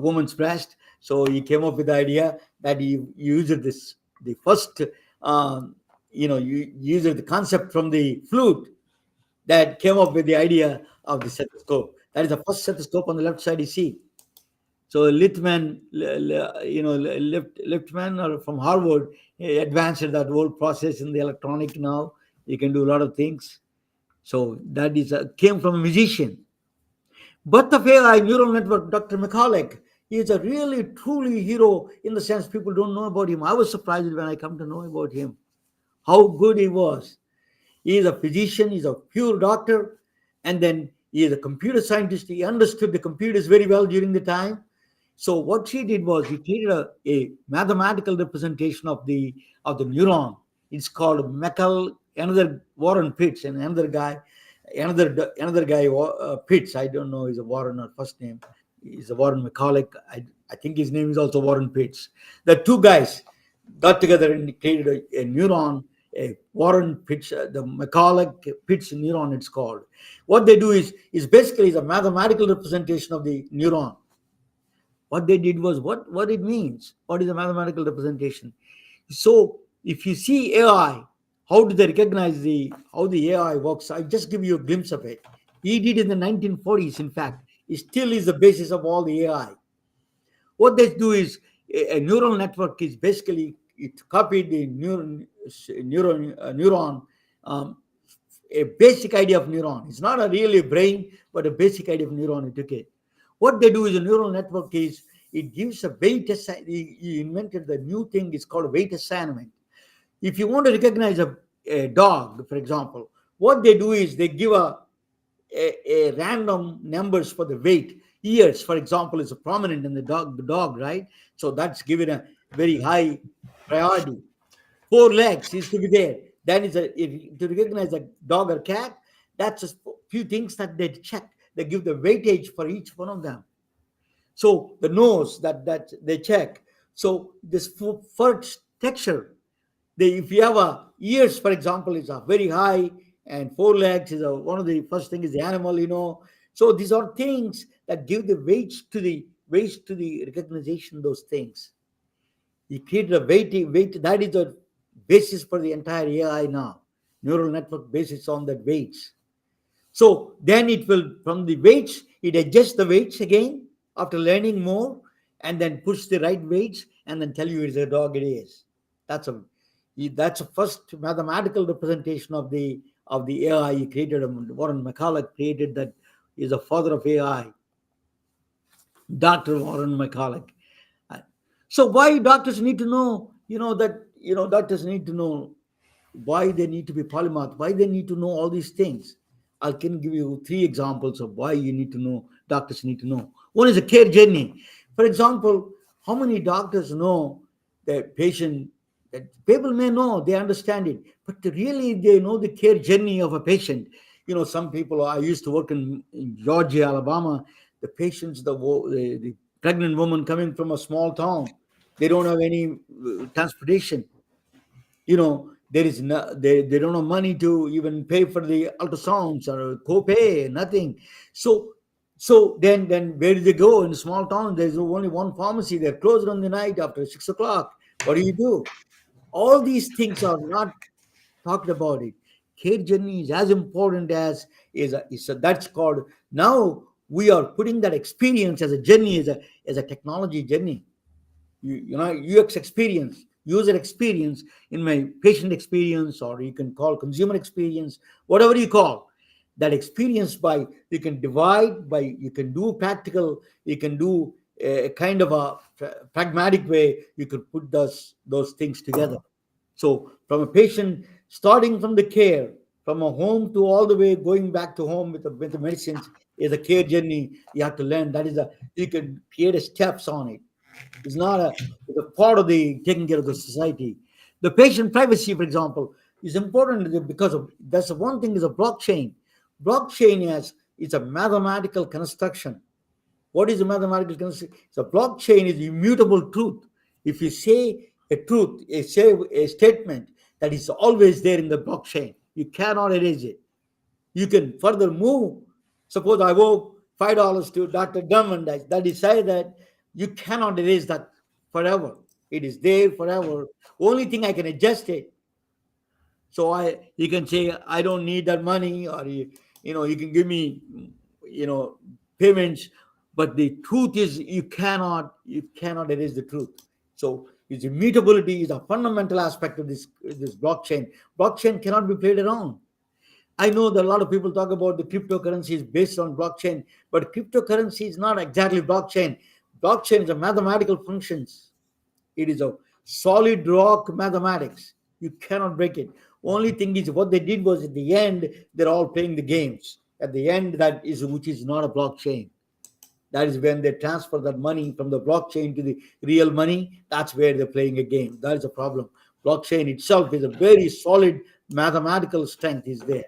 woman's breast. So he came up with the idea that he used the first used the concept from the flute that came up with the idea of the stethoscope. That is the first stethoscope on the left side you see. So Lichtman, or from Harvard, he advanced that whole process in the electronic now. You can do a lot of things. So that came from a musician. Birth of AI neural network, Dr. McCulloch, he is a really, truly hero in the sense people don't know about him. I was surprised when I come to know about him, how good he was. He is a physician, he's a pure doctor, and then he is a computer scientist. He understood the computers very well during the time. So what he did was he created a mathematical representation of the neuron. It's called another Warren Pitts, and another guy, Pitts. I don't know, is a Warren or first name. He's a Warren McCulloch. I think his name is also Warren Pitts. The two guys got together and created a neuron, a Warren Pitts, the McCulloch Pitts neuron. It's called. What they do is basically a mathematical representation of the neuron. What they did was what it means. What is a mathematical representation? So if you see AI, how do they recognize how the AI works? I just give you a glimpse of it. He did in the 1940s. In fact, it still is the basis of all the AI. What they do is a neural network is basically, it copied the neuron, a basic idea of neuron. It's not a really brain, but a basic idea of neuron. He took it. What they do is a neural network is, it gives a weight assignment. He invented the new thing, it's called weight assignment. If you want to recognize a dog, for example, what they do is they give a random numbers for the weight. Ears, for example, is prominent in the dog, right? So that's given a very high priority. 4 legs is to be there. That is to recognize a dog or cat. That's a few things that they check. They give the weightage for each one of them. So the nose that they check. So this fur texture. If you have ears, for example, is a very high, and 4 legs is one of the first thing is the animal. So these are things that give the weight to the recognition. Those things he created a weight that is the basis for the entire AI now. Neural network basis on that weights. So then it will, from the weights, it adjusts the weights again after learning more, and then puts the right weights and then tell you it's a dog it is. That's a that's a first mathematical representation of the AI he created. Warren McCulloch created that, is the father of AI, Dr. Warren McCulloch. Uh, So why doctors need to know, doctors need to know why they need to be polymath, why they need to know all these things. I can give you three examples of why you need to know, doctors need to know. One is a care journey. For example, how many doctors know that patient, that people may know, they understand it, but really they know the care journey of a patient. Some people, I used to work in Georgia, Alabama, the patients, the pregnant woman coming from a small town, they don't have any transportation. There is no, they don't have money to even pay for the ultrasounds or co-pay, nothing. So then where do they go? In a small town, there's only one pharmacy. They're closed on the night after 6 o'clock. What do? All these things are not talked about. It care journey is as important as that's called, now we are putting that experience as a journey, as a technology journey. UX experience, user experience, in my patient experience, or you can call consumer experience, whatever you call that experience. By, you can divide by, you can do practical, you can do a kind of a pragmatic way, you could put those things together. So from a patient, starting from the care, from a home to all the way going back to home with the medicines, is a care journey you have to learn. That is you can create a steps on it. It's not it's a part of the taking care of the society. The patient privacy, for example, is important because of, that's the one thing, is a blockchain. Blockchain is a mathematical construction. What is a mathematical construction? So blockchain is immutable truth. If you say a truth, say a statement, that is always there in the blockchain. You cannot erase it. You can further move. Suppose I owe $5 to Dr. Drummond, that is say that you cannot erase that forever. It is there forever. Only thing I can adjust it. So you can say I don't need that money, or you can give me you know payments, but the truth is you cannot erase the truth. So its immutability is a fundamental aspect of this blockchain. Blockchain cannot be played around. I know that a lot of people talk about the cryptocurrency is based on blockchain, but cryptocurrency is not exactly blockchain. Blockchain is a mathematical functions. It is a solid rock mathematics. You cannot break it. Only thing is, what they did was, at the end, they're all playing the games. At the end, that is which is not a blockchain. That is when they transfer that money from the blockchain to the real money. That's where they're playing a game. That is a problem. Blockchain itself is a very solid mathematical strength is there.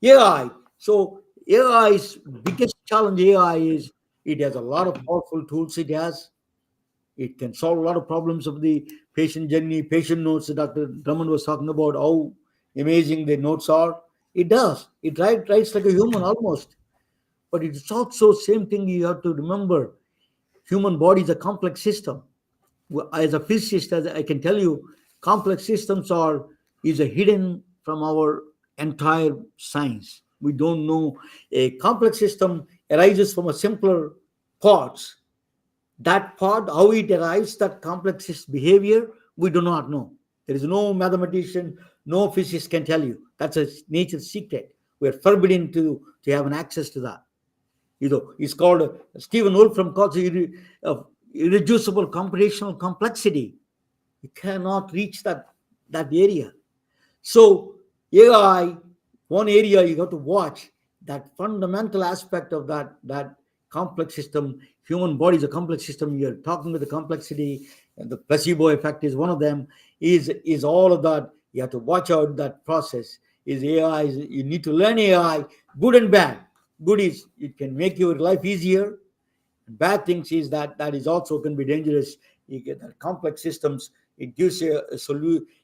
AI. So AI's biggest challenge, AI is, it has a lot of powerful tools. It can solve a lot of problems of the patient journey, patient notes that Dr. Drummond was talking about, how amazing the notes are. It does. It writes like a human almost. But it's also same thing you have to remember. Human body is a complex system. As a physicist, as I can tell you, complex systems is a hidden from our entire science. We don't know. A complex system arises from a simpler parts. That part, how it arrives, that complex behavior, we do not know. There is no mathematician, no physicist can tell you. That's a nature's secret. We're forbidden to have an access to that. It's called, Stephen Wolfram calls it irreducible computational complexity. You cannot reach that area. So AI, one area you have to watch, that fundamental aspect of that complex system. Human body is a complex system. You're talking with the complexity, and the placebo effect is one of them. Is all of that. You have to watch out that process. Is AI? You need to learn AI, good and bad. Good is it can make your life easier. Bad things is that is also can be dangerous. You get that complex systems. It gives you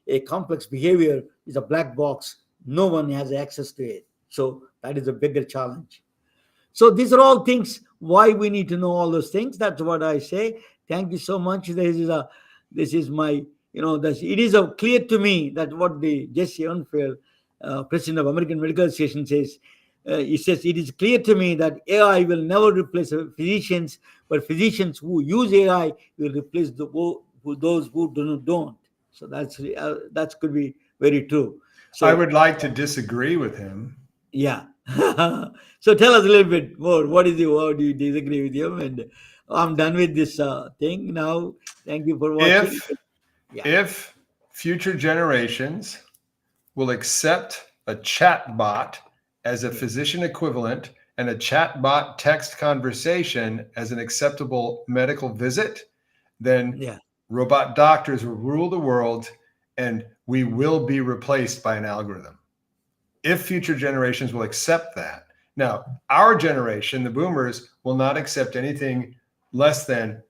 a complex behavior is a black box. No one has access to it. So that is a bigger challenge. So these are all things why we need to know all those things. That's what I say. Thank you so much. This is my, it is clear to me that what the Jesse Unfair, president of American Medical Association says. He says it is clear to me that AI will never replace physicians, but physicians who use AI will replace those who don't. So that could be very true. So I would like to disagree with him. yeah. So tell us a little bit more. What do you disagree with him? And I'm done with this thing now. Thank you for watching. If future generations will accept a chat bot as a physician equivalent and a chat bot text conversation as an acceptable medical visit, then robot doctors will rule the world and we will be replaced by an algorithm. If future generations will accept that. Now, our generation, the boomers, will not accept anything less than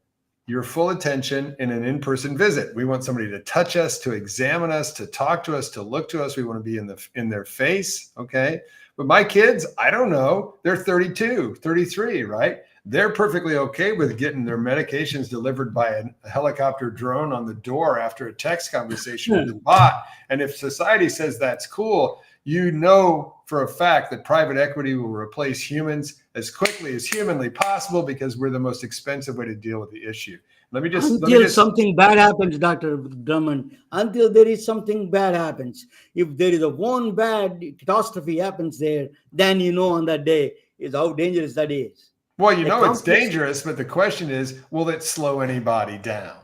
your full attention in an in-person visit. We want somebody to touch us, to examine us, to talk to us, to look to us. We want to be in their face, okay? But my kids, I don't know, they're 32, 33, right? They're perfectly okay with getting their medications delivered by a helicopter drone on the door after a text conversation with a bot. And if society says that's cool, you know for a fact that private equity will replace humans as quickly as humanly possible because we're the most expensive way to deal with the issue. Until something bad happens, Dr. Drummond, until there is something bad happens. If there is a one bad catastrophe happens there, then on that day is how dangerous that is. Well, it's dangerous, but the question is, will it slow anybody down?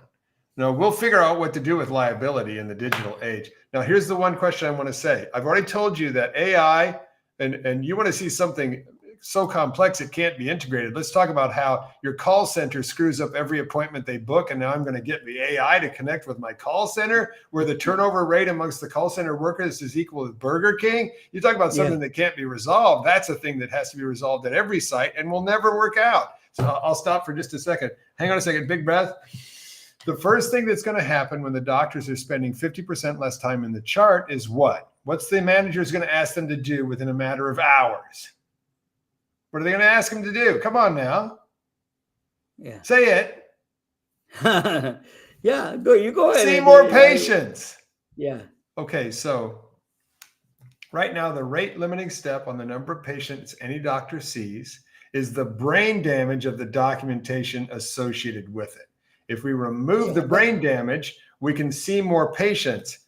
No, we'll figure out what to do with liability in the digital age. Now, here's the one question I want to say. I've already told you that AI, and you want to see something so complex it can't be integrated. Let's talk about how your call center screws up every appointment they book, and now I'm going to get the AI to connect with my call center, where the turnover rate amongst the call center workers is equal to Burger King. You talk about something that can't be resolved. That's a thing that has to be resolved at every site and will never work out. So I'll stop for just a second. Hang on a second. Big breath. The first thing that's going to happen when the doctors are spending 50% less time in the chart is what? What's the manager's going to ask them to do within a matter of hours? What are they going to ask them to do? Come on now. Yeah. Say it. You go ahead. See more patients. Yeah. Okay, so right now the rate limiting step on the number of patients any doctor sees is the brain damage of the documentation associated with it. If we remove the brain damage, we can see more patients.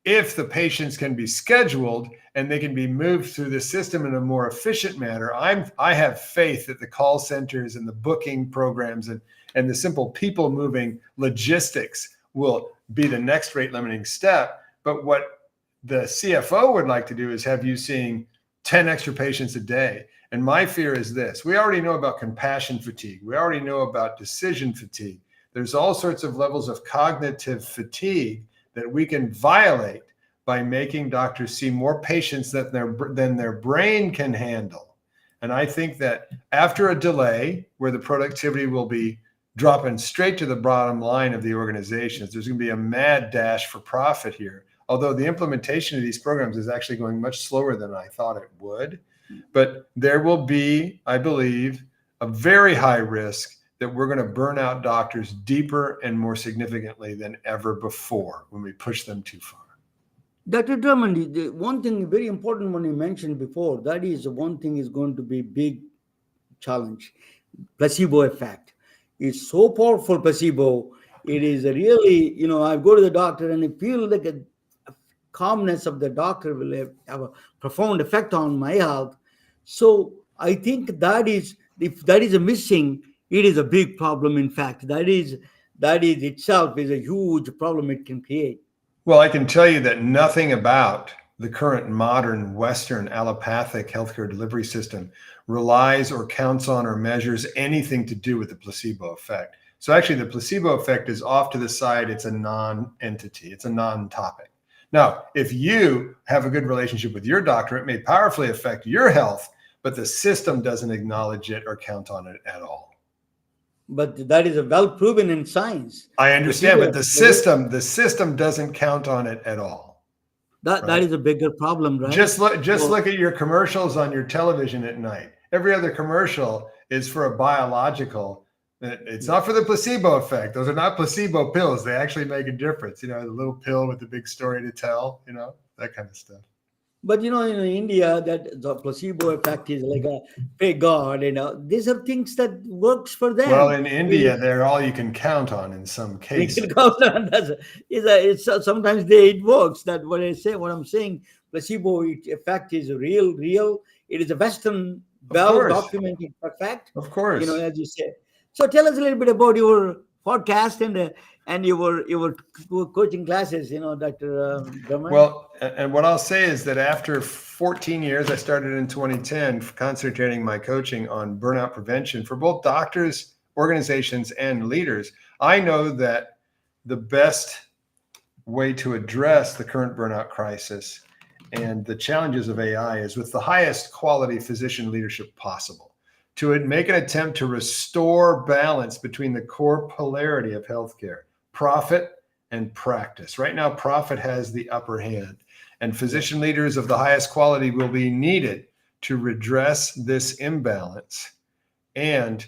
If the patients can be scheduled and they can be moved through the system in a more efficient manner, I have faith that the call centers and the booking programs and the simple people moving logistics will be the next rate limiting step. But what the CFO would like to do is have you seeing 10 extra patients a day. And my fear is this: we already know about compassion fatigue. We already know about decision fatigue. There's all sorts of levels of cognitive fatigue that we can violate by making doctors see more patients than their brain can handle. And I think that after a delay where the productivity will be dropping straight to the bottom line of the organizations, there's going to be a mad dash for profit here. Although the implementation of these programs is actually going much slower than I thought it would. But there will be, I believe, a very high risk that we're going to burn out doctors deeper and more significantly than ever before when we push them too far. Dr. Drummond, the one thing very important one you mentioned before, that is one thing is going to be big challenge. Placebo effect. It's so powerful, placebo. It is really, I go to the doctor and I feel like a calmness of the doctor will have a profound effect on my health. So I think that is, if that is a missing, it is a big problem. In fact, that is itself is a huge problem it can create. Well, I can tell you that nothing about the current modern Western allopathic healthcare delivery system relies or counts on or measures anything to do with the placebo effect. So actually the placebo effect is off to the side. It's a non-entity. It's a non-topic. Now, if you have a good relationship with your doctor, it may powerfully affect your health, but the system doesn't acknowledge it or count on it at all. But that is a well proven in science. I understand, but the system doesn't count on it at all. That is a bigger problem, right? Just look at your commercials on your television at night. every other commercial is for a biological. It's not for the placebo effect. Those are not placebo pills. They actually make a difference. The little pill with the big story to tell, that kind of stuff. But in India, that the placebo effect is like a fake God. These are things that works for them. Well, in India, they're all you can count on in some cases. Sometimes it works. That what I'm saying, placebo effect is real. It is a Western well-documented fact. Of course. As you said. So tell us a little bit about your podcast and your coaching classes, Dr. Drummond. Well, and what I'll say is that after 14 years, I started in 2010 concentrating my coaching on burnout prevention for both doctors, organizations, and leaders. I know that the best way to address the current burnout crisis and the challenges of AI is with the highest quality physician leadership possible, to make an attempt to restore balance between the core polarity of healthcare, profit and practice. Right now, profit has the upper hand, and physician leaders of the highest quality will be needed to redress this imbalance and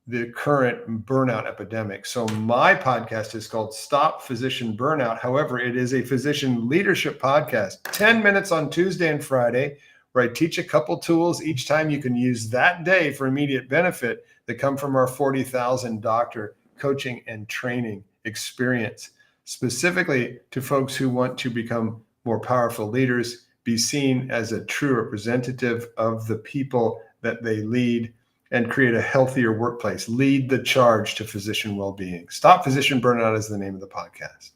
the current burnout epidemic. So my podcast is called Stop Physician Burnout. However, it is a physician leadership podcast, 10 minutes on Tuesday and Friday, where I teach a couple tools each time you can use that day for immediate benefit that come from our 40,000 doctor coaching and training experience, specifically to folks who want to become more powerful leaders, be seen as a true representative of the people that they lead, and create a healthier workplace. Lead the charge to physician well-being. Stop Physician Burnout is the name of the podcast.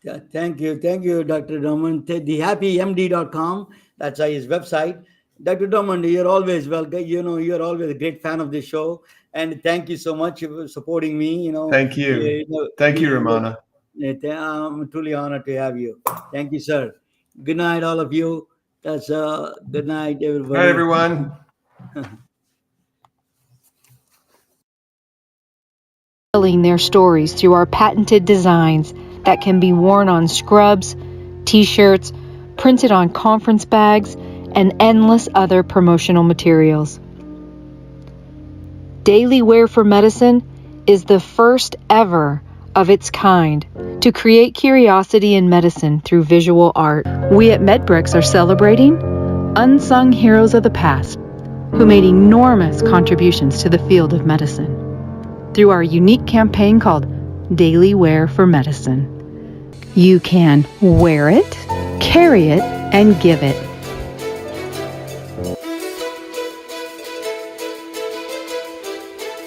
Yeah, thank you, Dr. Drummond. The HappyMD.com. That's his website. Dr. Drummond, you're always welcome. You're always a great fan of the show, and thank you so much for supporting me. Thank you. Thank you, Ramana. I'm truly honored to have you. Thank you, sir. Good night, all of you. That's good night, everybody. Good night, everyone. Telling their stories through our patented designs that can be worn on scrubs, t-shirts, printed on conference bags, and endless other promotional materials. Daily Wear for Medicine is the first ever of its kind to create curiosity in medicine through visual art. We at MedBricks are celebrating unsung heroes of the past who made enormous contributions to the field of medicine through our unique campaign called Daily Wear for Medicine. You can wear it, carry it, and give it